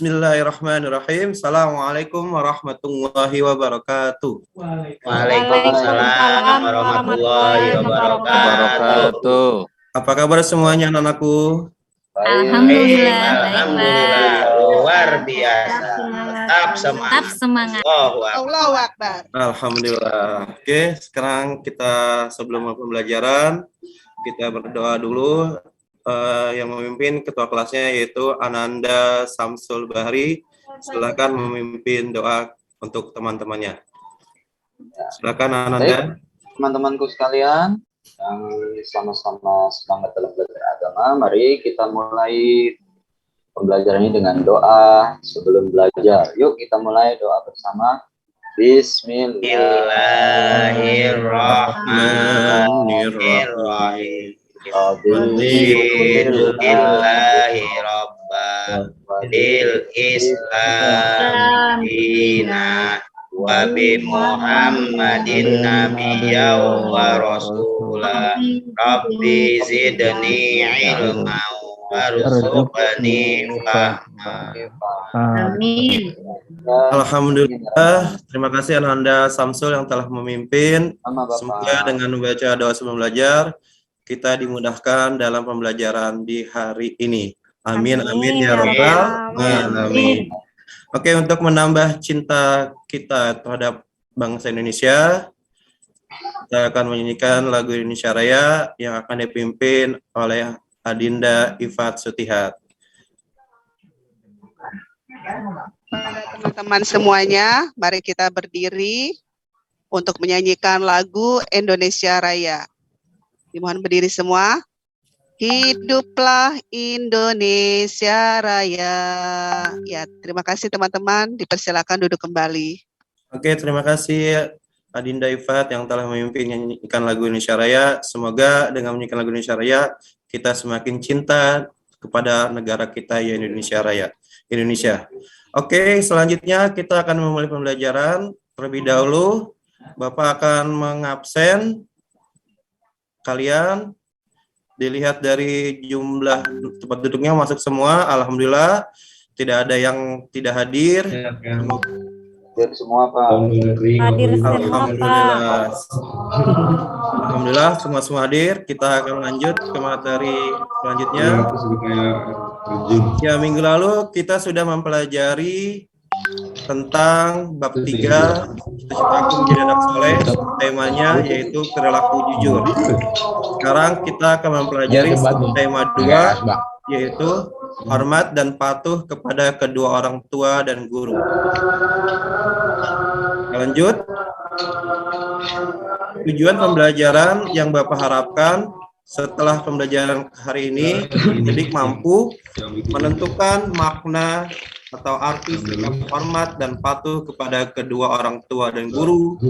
Bismillahirrahmanirrahim. Assalamualaikum warahmatullahi wabarakatuh. Waalaikumsalam warahmatullahi wabarakatuh. Apa kabar semuanya anak-anakku? Alhamdulillah, alhamdulillah, luar biasa. Tetap semangat. Allahu Akbar. Alhamdulillah. Oke, sekarang kita sebelum pembelajaran kita berdoa dulu. Yang memimpin ketua kelasnya yaitu Ananda Samsul Bahri. Silakan memimpin doa untuk teman-temannya. Silakan Ananda. Teman-temanku sekalian yang sama-sama semangat dalam belajar agama, mari kita mulai pembelajaran ini dengan doa sebelum belajar. Yuk kita mulai doa bersama. Bismillahirrahmanirrahim. Alhamdulillahi rabbil Islam dina wa bi Muhammadin nabiyya wa rasulah rabbi zidni ilma warzuqni fahma. Amin. Alhamdulillah, terima kasih Ananda Samsul yang telah memimpin. Semoga dengan membaca doa sebelum belajar kita dimudahkan dalam pembelajaran di hari ini. Amin, amin ya rabbal alamin. Oke, untuk menambah cinta kita terhadap bangsa Indonesia, kita akan menyanyikan lagu Indonesia Raya yang akan dipimpin oleh Adinda Ifat Sutihat. Teman-teman semuanya, mari kita berdiri untuk menyanyikan lagu Indonesia Raya. Dimohon berdiri semua. Hiduplah Indonesia Raya. Ya, terima kasih teman-teman. Dipersilakan duduk kembali. Oke, terima kasih Adinda Ifat yang telah memimpin menyanyikan lagu Indonesia Raya. Semoga dengan menyanyikan lagu Indonesia Raya, kita semakin cinta kepada negara kita, ya Indonesia Raya. Indonesia. Oke, selanjutnya kita akan memulai pembelajaran. Terlebih dahulu, Bapak akan mengabsen kalian. Dilihat dari jumlah tempat duduknya masuk semua. Alhamdulillah, tidak ada yang tidak hadir. Hadir semua Pak. Hadir semua Alhamdulillah. Alhamdulillah semua hadir. Kita akan lanjut ke materi selanjutnya. Ya, minggu lalu kita sudah mempelajari tentang bab 3 cita-cita aku menjadi anak soleh, temanya yaitu perilaku jujur. Sekarang kita akan mempelajari tema 2 yaitu hormat dan patuh kepada kedua orang tua dan guru. Lanjut. Tujuan pembelajaran yang Bapak harapkan setelah pembelajaran hari ini, didik mampu menentukan makna atau arti sikap hormat dan patuh kepada kedua orang tua dan guru,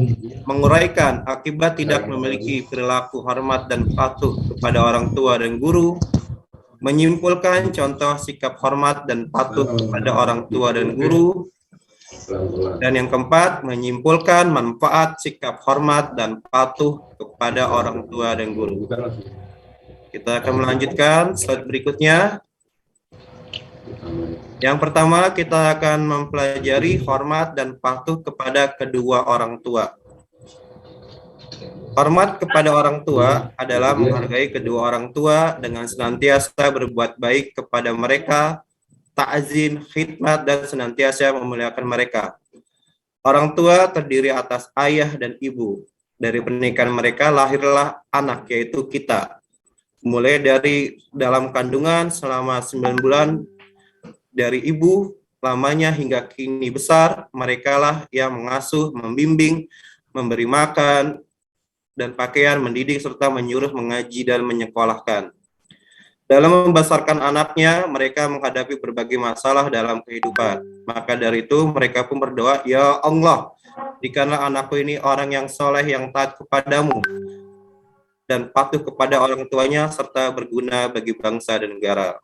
menguraikan akibat tidak memiliki perilaku hormat dan patuh kepada orang tua dan guru, menyimpulkan contoh sikap hormat dan patuh kepada orang tua dan guru, dan yang keempat, menyimpulkan manfaat sikap hormat dan patuh kepada orang tua dan guru. Kita akan melanjutkan slide berikutnya. Yang pertama, kita akan mempelajari hormat dan patuh kepada kedua orang tua. Hormat kepada orang tua adalah menghargai kedua orang tua dengan senantiasa berbuat baik kepada mereka, ta'zim, khidmat, dan senantiasa memuliakan mereka. Orang tua terdiri atas ayah dan ibu. Dari pernikahan mereka lahirlah anak, yaitu kita. Mulai dari dalam kandungan selama 9 bulan dari ibu lamanya hingga kini besar, merekalah yang mengasuh, membimbing, memberi makan dan pakaian, mendidik serta menyuruh mengaji dan menyekolahkan. Dalam membesarkan anaknya, mereka menghadapi berbagai masalah dalam kehidupan. Maka dari itu mereka pun berdoa, "Ya Allah, jikalau anakku ini orang yang soleh, yang taat kepadamu, dan patuh kepada orang tuanya, serta berguna bagi bangsa dan negara."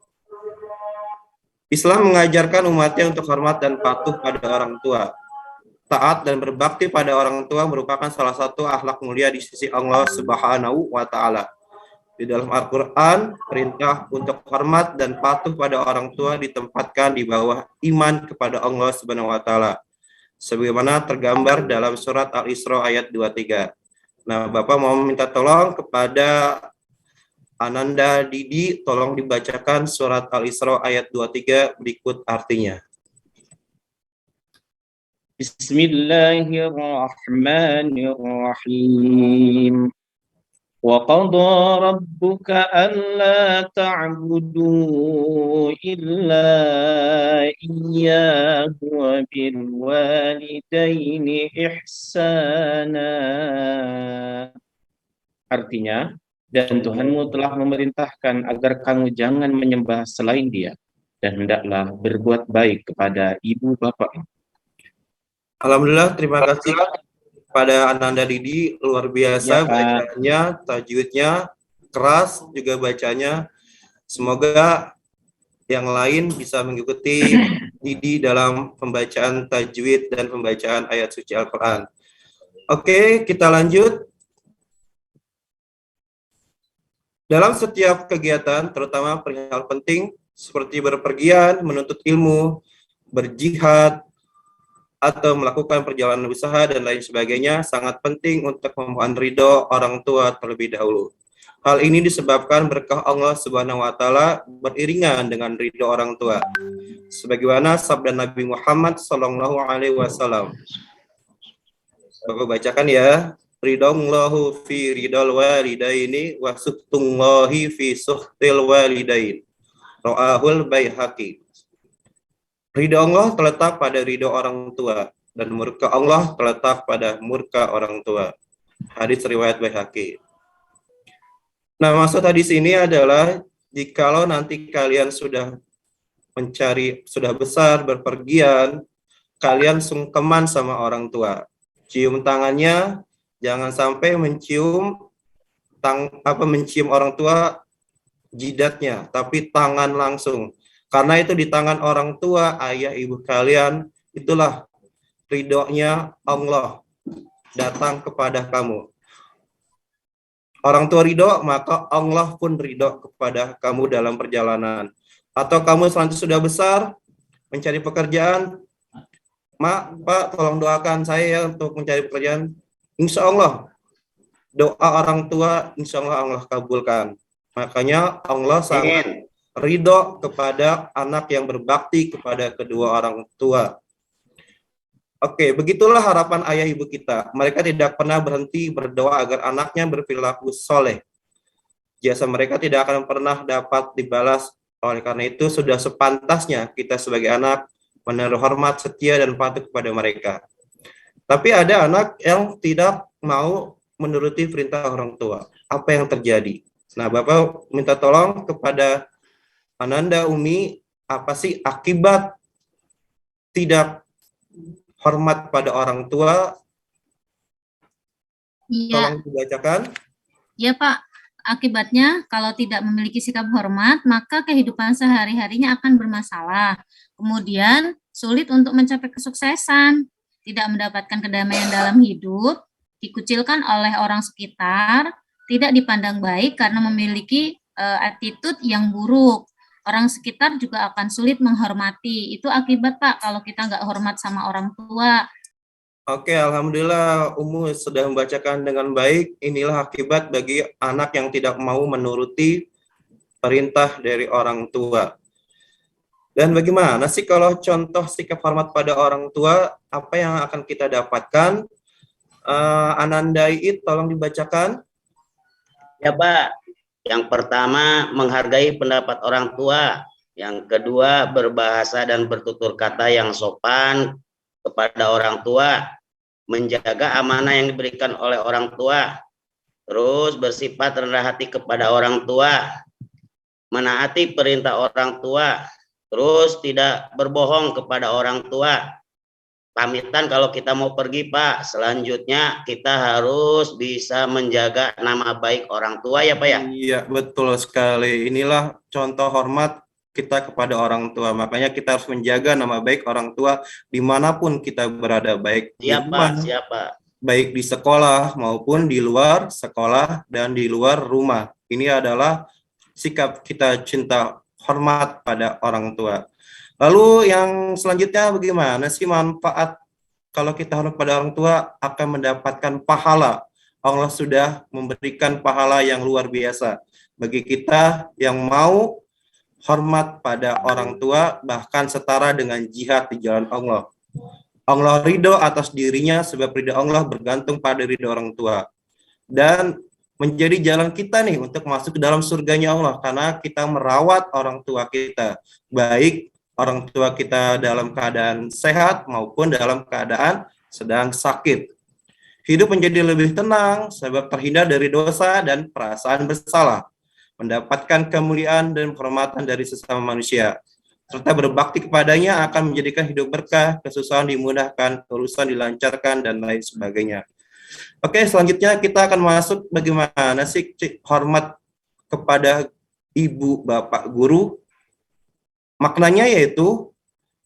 Islam mengajarkan umatnya untuk hormat dan patuh pada orang tua. Taat dan berbakti pada orang tua merupakan salah satu akhlak mulia di sisi Allah Subhanahu wa Ta'ala. Di dalam Al-Quran, perintah untuk hormat dan patuh pada orang tua ditempatkan di bawah iman kepada Allah Subhanahu wa Ta'ala, sebagaimana tergambar dalam surat Al-Isra ayat 23. Nah, Bapak mau minta tolong kepada Ananda Didi, tolong dibacakan surat Al-Isra ayat 23 berikut artinya. Bismillahirrahmanirrahim. وَقَضَى رَبُّكَ أَلَّا تَعْبُدُوا إِلَّا إِيَّاهُ وَبِالْوَالِدَيْنِ إِحْسَانًا. Artinya, dan Tuhanmu telah memerintahkan agar kamu jangan menyembah selain Dia, dan hendaklah berbuat baik kepada ibu bapakmu. Alhamdulillah, terima kasih pada Ananda Didi, luar biasa Ya, Pak. bacanya, tajwidnya keras juga bacanya. Semoga yang lain bisa mengikuti Didi dalam pembacaan tajwid dan pembacaan ayat suci Al-Quran. Oke, kita lanjut. Dalam setiap kegiatan, terutama perihal penting seperti berpergian, menuntut ilmu, berjihad, atau melakukan perjalanan usaha dan lain sebagainya, sangat penting untuk memohon ridho orang tua terlebih dahulu. Hal ini disebabkan berkah Allah Subhanahu wa Ta'ala beriringan dengan ridho orang tua. Sebagaimana sabda Nabi Muhammad Sallallahu Alaihi Wasallam. Bapak bacakan ya. Ridallahu fi ridal walidaini wa sukhtullahi fi sukhtil walidain. Rawahul Baihaqi. Ridho Allah terletak pada ridho orang tua, dan murka Allah terletak pada murka orang tua. Hadis riwayat Baihaqi. Nah, maksud hadis ini adalah jikalau nanti kalian sudah sudah besar, berpergian, kalian sungkeman sama orang tua. Cium tangannya, jangan sampai mencium orang tua jidatnya, tapi tangan langsung. Karena itu di tangan orang tua, ayah, ibu kalian, itulah ridhonya Allah datang kepada kamu. Orang tua ridho, maka Allah pun ridho kepada kamu dalam perjalanan. Atau kamu selanjutnya sudah besar, mencari pekerjaan, Mak, Pak, tolong doakan saya ya untuk mencari pekerjaan. Insya Allah, doa orang tua, insya Allah kabulkan. Makanya Allah sangat ridho kepada anak yang berbakti kepada kedua orang tua. Oke, begitulah harapan ayah ibu kita. Mereka tidak pernah berhenti berdoa agar anaknya berperilaku soleh. Jasa mereka tidak akan pernah dapat dibalas. Oleh karena itu, sudah sepantasnya kita sebagai anak menaruh hormat, setia, dan patuh kepada mereka. Tapi ada anak yang tidak mau menuruti perintah orang tua. Apa yang terjadi? Nah, Bapak minta tolong kepada Ananda Umi, apa sih akibat tidak hormat pada orang tua? Iya. Tolong dibacakan. Ya, Pak. Akibatnya, kalau tidak memiliki sikap hormat, maka kehidupan sehari-harinya akan bermasalah. Kemudian, sulit untuk mencapai kesuksesan, tidak mendapatkan kedamaian dalam hidup, dikucilkan oleh orang sekitar, tidak dipandang baik karena memiliki attitude yang buruk. Orang sekitar juga akan sulit menghormati. Itu akibat, Pak, kalau kita nggak hormat sama orang tua. Oke, Alhamdulillah Umu sudah membacakan dengan baik. Inilah akibat bagi anak yang tidak mau menuruti perintah dari orang tua. Dan bagaimana sih kalau contoh sikap hormat pada orang tua, apa yang akan kita dapatkan? Ananda Iit, tolong dibacakan. Ya, Pak. Yang pertama, menghargai pendapat orang tua. Yang kedua, berbahasa dan bertutur kata yang sopan kepada orang tua. Menjaga amanah yang diberikan oleh orang tua. Terus bersifat rendah hati kepada orang tua. Menaati perintah orang tua. Terus tidak berbohong kepada orang tua. Pamitan kalau kita mau pergi, Pak. Selanjutnya kita harus bisa menjaga nama baik orang tua ya, Pak ya? Iya, betul sekali. Inilah contoh hormat kita kepada orang tua. Makanya kita harus menjaga nama baik orang tua dimanapun kita berada, baik di rumah, Siapa? baik di sekolah maupun di luar sekolah dan di luar rumah. Ini adalah sikap kita cinta hormat pada orang tua. Lalu yang selanjutnya bagaimana sih manfaat kalau kita hormat pada orang tua akan mendapatkan pahala? Allah sudah memberikan pahala yang luar biasa bagi kita yang mau hormat pada orang tua, bahkan setara dengan jihad di jalan Allah. Allah ridho atas dirinya sebab ridho Allah bergantung pada ridho orang tua. Dan menjadi jalan kita nih untuk masuk ke dalam surganya Allah karena kita merawat orang tua kita, baik orang tua kita dalam keadaan sehat maupun dalam keadaan sedang sakit. Hidup menjadi lebih tenang sebab terhindar dari dosa dan perasaan bersalah, mendapatkan kemuliaan dan penghormatan dari sesama manusia, serta berbakti kepadanya akan menjadikan hidup berkah, kesusahan dimudahkan, urusan dilancarkan, dan lain sebagainya. Oke, selanjutnya kita akan masuk bagaimana sih hormat kepada ibu, bapak, guru. Maknanya yaitu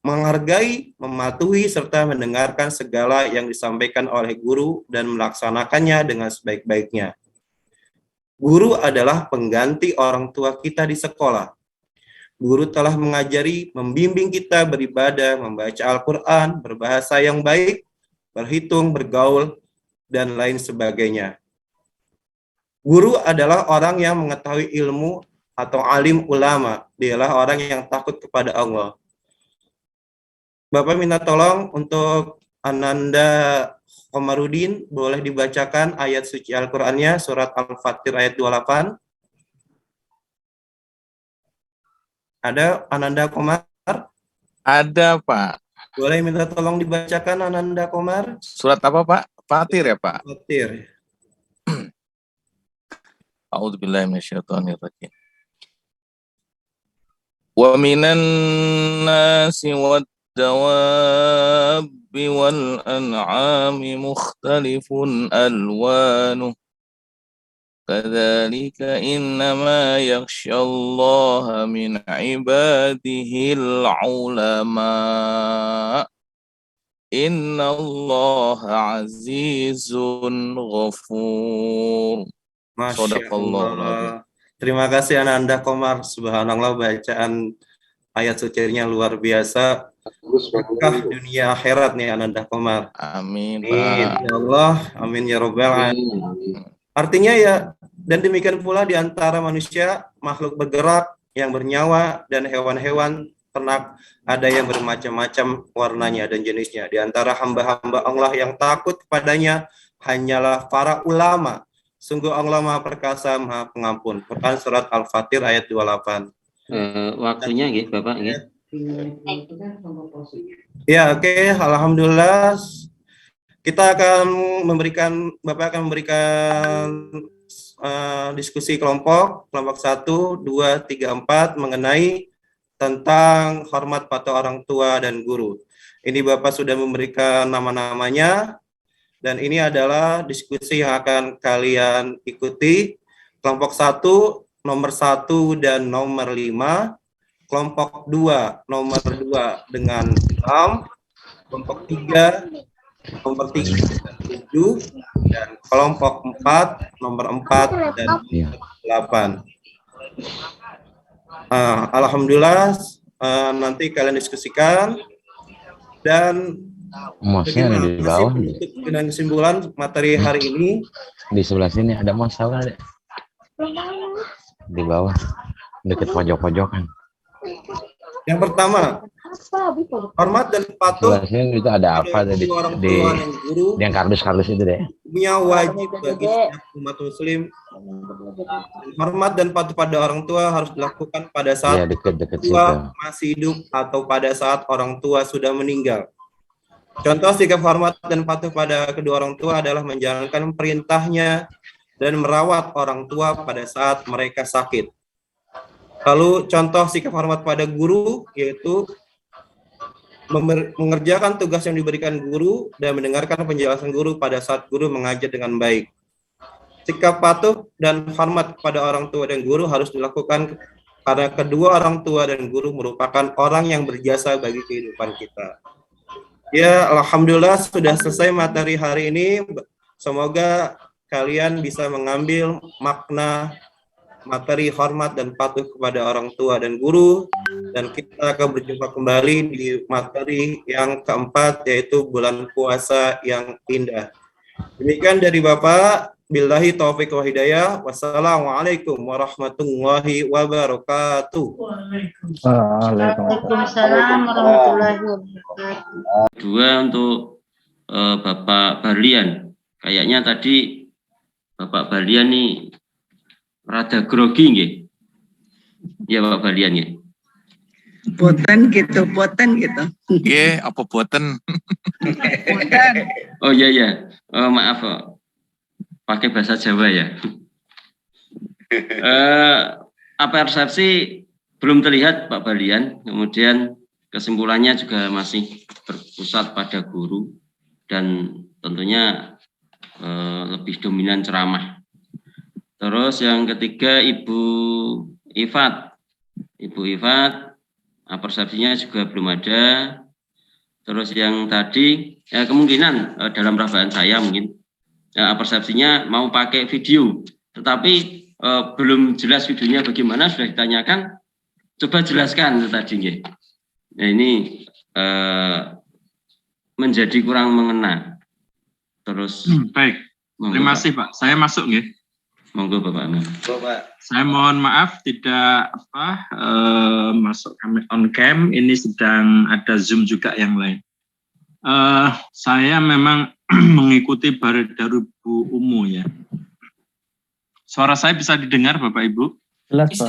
menghargai, mematuhi, serta mendengarkan segala yang disampaikan oleh guru dan melaksanakannya dengan sebaik-baiknya. Guru adalah pengganti orang tua kita di sekolah. Guru telah mengajari, membimbing kita beribadah, membaca Al-Quran, berbahasa yang baik, berhitung, bergaul, dan lain sebagainya. Guru adalah orang yang mengetahui ilmu atau alim ulama. Dialah orang yang takut kepada Allah. Bapak minta tolong untuk Ananda Komarudin, boleh dibacakan ayat suci Al-Qur'annya, surat Al-Fatir ayat 28. Ada Ananda Komar? Ada, Pak. Boleh minta tolong dibacakan Ananda Komar? Surat apa, Pak? Fatir ya, Pak? Fatir. A'udzubillahi minasyaitonirrajim. Wa minan nasi wad-dawabi wal an'ami mukhtalifun alwanuh. Kadzalika innama yakhsyallaha min ibadihil ulama. Innallaha azizun ghafur. Masya Allah. Terima kasih Ananda Komar. Subhanallah, bacaan ayat sucinya luar biasa. Berkah dunia akhirat nih Ananda Komar. Amin, Amin. Pak. Ya Allah, amin ya Rabbal alamin. Artinya ya, dan demikian pula di antara manusia, makhluk bergerak yang bernyawa dan hewan-hewan ternak ada yang bermacam-macam warnanya dan jenisnya. Di antara hamba-hamba Allah yang takut kepadanya hanyalah para ulama. Sungguh Allah Maha Perkasa, Maha Pengampun. Quran surat Al-Fatir ayat 28. Waktunya gitu, Bapak, ya. Ya, oke. Alhamdulillah. Kita akan memberikan, Bapak akan memberikan diskusi kelompok 1, 2, 3, 4 mengenai tentang hormat pada orang tua dan guru. Ini Bapak sudah memberikan nama-namanya, dan ini adalah diskusi yang akan kalian ikuti. Kelompok 1, nomor 1 dan nomor 5. Kelompok 2, nomor 2 dengan 6. Kelompok 3, nomor 3 dan 7. Dan kelompok 4, nomor 4 dan nomor 8. Alhamdulillah, nanti kalian diskusikan, dan Mosnya ada di bawah. dengan kesimpulan materi hari ini. Di sebelah sini ada mos, tahu nggak, Dek? Di bawah, dekat pojok-pojokan. Yang pertama, hormat dan patuh Sebelah sini itu ada apa tadi? orang Di tua dan guru yang kardus-kardus itu, Dek. punya wajib bagi setiap umat muslim. Hormat dan patuh pada orang tua harus dilakukan pada Iya, saat dekat-dekat situ. tua masih hidup atau pada saat orang tua sudah meninggal. Contoh sikap hormat dan patuh pada kedua orang tua adalah menjalankan perintahnya dan merawat orang tua pada saat mereka sakit. Lalu contoh sikap hormat pada guru yaitu mengerjakan tugas yang diberikan guru dan mendengarkan penjelasan guru pada saat guru mengajar dengan baik. Sikap patuh dan hormat kepada orang tua dan guru harus dilakukan karena kedua orang tua dan guru merupakan orang yang berjasa bagi kehidupan kita. Ya, alhamdulillah sudah selesai materi hari ini. Semoga kalian bisa mengambil makna materi hormat dan patuh kepada orang tua dan guru, dan kita akan berjumpa kembali di materi yang keempat, yaitu bulan puasa yang indah. Demikian dari Bapak. Billahi taufiq wa hidayah. Wassalamualaikum warahmatullahi wabarakatuh. Waalaikumsalam warahmatullahi wabarakatuh. Dua untuk Bapak Barlian. Kayaknya tadi Bapak Barlian nih rada grogi nggih. Ya Bapak Barlian ya. Boten gitu. Nggih, apa boten? Boten. Oh iya. Maaf, pakai bahasa Jawa ya. Persepsi belum terlihat Pak Barlian, kemudian kesimpulannya juga masih berpusat pada guru dan tentunya lebih dominan ceramah. Terus yang ketiga Ibu Ifat, persepsinya juga belum ada. Terus yang tadi kemungkinan dalam perasaan saya mungkin persepsinya mau pakai video, tetapi belum jelas videonya bagaimana, sudah ditanyakan, coba jelaskan tadi nggih. Nah ini menjadi kurang mengena. Terus baik. Terima kasih Pak. Saya masuk nggih. Monggo Bapak. Saya mohon maaf tidak masuk on cam, ini sedang ada Zoom juga yang lain. Saya memang mengikuti Barodarubu Umu ya. Suara saya bisa didengar Bapak Ibu? Bisa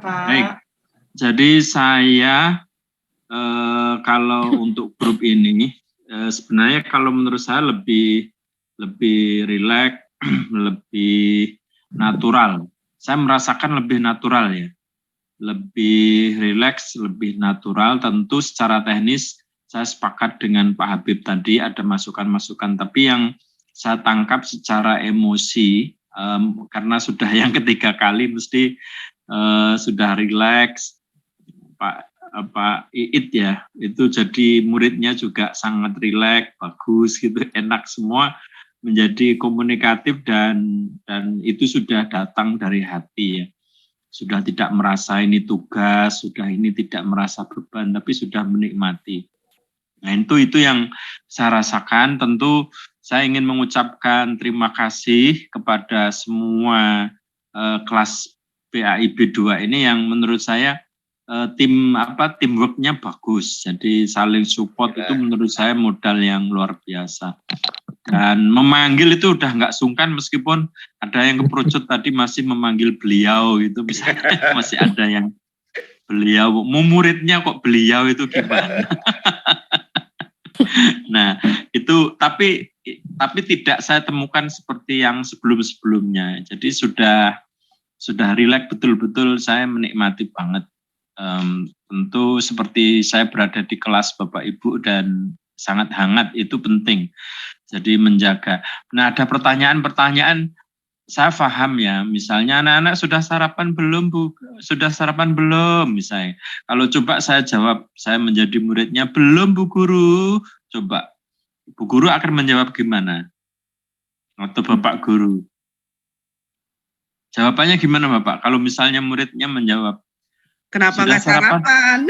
Pak. Baik. Jadi saya kalau untuk grup ini sebenarnya kalau menurut saya lebih rileks, lebih natural. Saya merasakan lebih natural ya. Lebih rileks, lebih natural. Tentu secara teknis saya sepakat dengan Pak Habib tadi ada masukan-masukan, tapi yang saya tangkap secara emosi karena sudah yang ketiga kali mesti sudah rileks. Pak Iit ya, itu jadi muridnya juga sangat rileks, bagus gitu, enak semua, menjadi komunikatif dan itu sudah datang dari hati ya. Sudah tidak merasa ini tugas, sudah ini tidak merasa beban, tapi sudah menikmati. Nah itu yang saya rasakan. Tentu saya ingin mengucapkan terima kasih kepada semua kelas PAIB 2 ini yang menurut saya teamworknya bagus. Jadi saling support itu menurut saya modal yang luar biasa. Dan memanggil itu udah nggak sungkan, meskipun ada yang keperucut tadi masih memanggil beliau gitu, misalnya masih ada yang beliau, muridnya kok beliau itu gimana? Nah itu tapi tidak saya temukan seperti yang sebelum-sebelumnya. Jadi sudah rileks betul-betul, saya menikmati banget. Tentu seperti saya berada di kelas Bapak Ibu dan sangat hangat, itu penting. Jadi menjaga. Nah ada pertanyaan-pertanyaan, saya paham ya, misalnya anak-anak sudah sarapan belum Bu? Sudah sarapan belum misalnya. Kalau coba saya jawab, saya menjadi muridnya, belum Bu Guru. Coba Bu Guru akan menjawab gimana? Atau Bapak Guru? Jawabannya gimana Bapak? Kalau misalnya muridnya menjawab, kenapa nggak sarapan?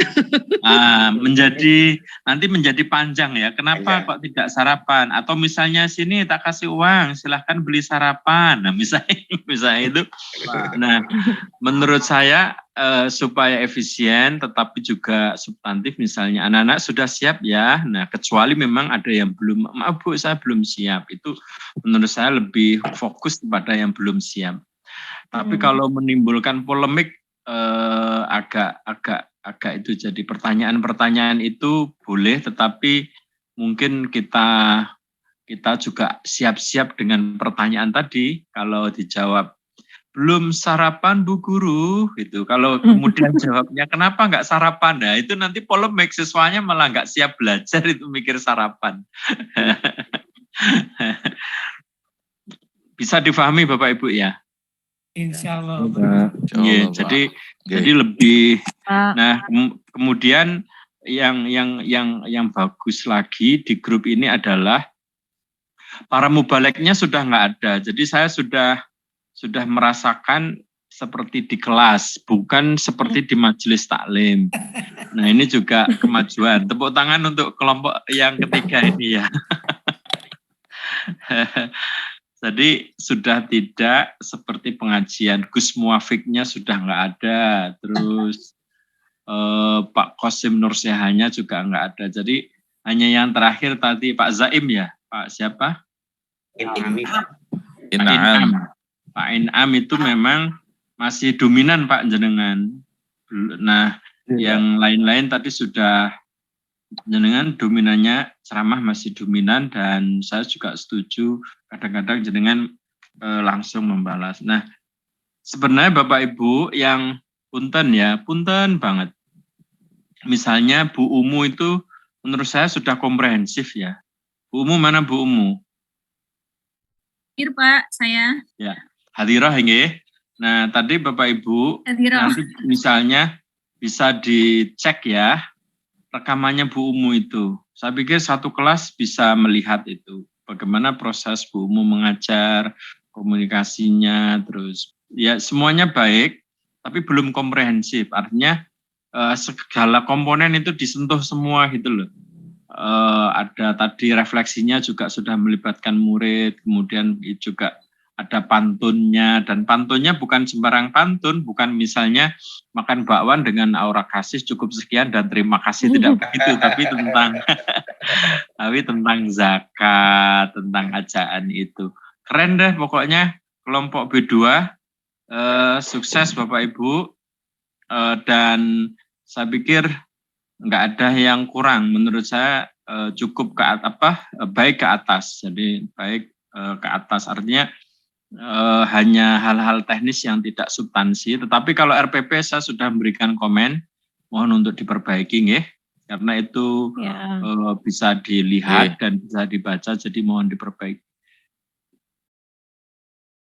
Nanti menjadi panjang ya. Kenapa kok tidak sarapan? Atau misalnya sini tak kasih uang, silahkan beli sarapan. Nah misalnya itu. Nah menurut saya supaya efisien tetapi juga substantif, misalnya anak-anak sudah siap ya. Nah kecuali memang ada yang belum, maaf Bu saya belum siap. Itu menurut saya lebih fokus kepada yang belum siap. Tapi kalau menimbulkan polemik, agak itu jadi pertanyaan itu boleh, tetapi mungkin kita juga siap-siap dengan pertanyaan tadi. Kalau dijawab belum sarapan Bu Guru gitu, kalau kemudian jawabnya kenapa nggak sarapan, nah itu nanti polemik, siswanya malah nggak siap belajar, itu mikir sarapan. Bisa difahami Bapak Ibu ya? Insya Allah. Ya, jadi lebih. Nah, kemudian yang bagus lagi di grup ini adalah para mubaleknya sudah nggak ada. Jadi saya sudah sudah merasakan seperti di kelas, bukan seperti di majelis taklim. Nah, ini juga kemajuan. Tepuk tangan untuk kelompok yang ketiga ini ya. Jadi sudah tidak seperti pengajian, Gus Muafiknya sudah nggak ada, terus Pak Qasim Nursehanya juga nggak ada. Jadi hanya yang terakhir tadi Pak Zaim ya, Pak siapa? Pak Inam itu memang masih dominan Pak jenengan. Nah, yang lain-lain tadi sudah jenengan dominannya ceramah masih dominan, dan saya juga setuju kadang-kadang jenengan langsung membalas. Nah, sebenarnya Bapak Ibu yang punten ya, punten banget. Misalnya Bu Umu itu menurut saya sudah komprehensif ya. Bu Umu mana Bu Umu? Hadir Pak, saya. Ya, hadirah nggih. Nah, tadi Bapak Ibu Hadirah. nanti misalnya bisa dicek ya rekamannya Bu Umu itu. Saya pikir satu kelas bisa melihat itu. Bagaimana proses Bu Umu mengajar, komunikasinya, terus ya semuanya baik, tapi belum komprehensif. Artinya segala komponen itu disentuh semua gitu loh. Ada tadi refleksinya juga sudah melibatkan murid, kemudian juga ada pantunnya, dan pantunnya bukan sembarang pantun, bukan misalnya makan bakwan dengan aura kasih cukup sekian dan terima kasih, tidak begitu, tapi tentang zakat, tentang ajaan itu. Keren deh pokoknya kelompok B2, sukses Bapak Ibu, dan saya pikir nggak ada yang kurang. Menurut saya cukup baik ke atas, jadi baik ke atas artinya hanya hal-hal teknis yang tidak substansi, tetapi kalau RPP saya sudah memberikan komen, mohon untuk diperbaiki nggih, karena itu bisa dilihat dan bisa dibaca, jadi mohon diperbaiki.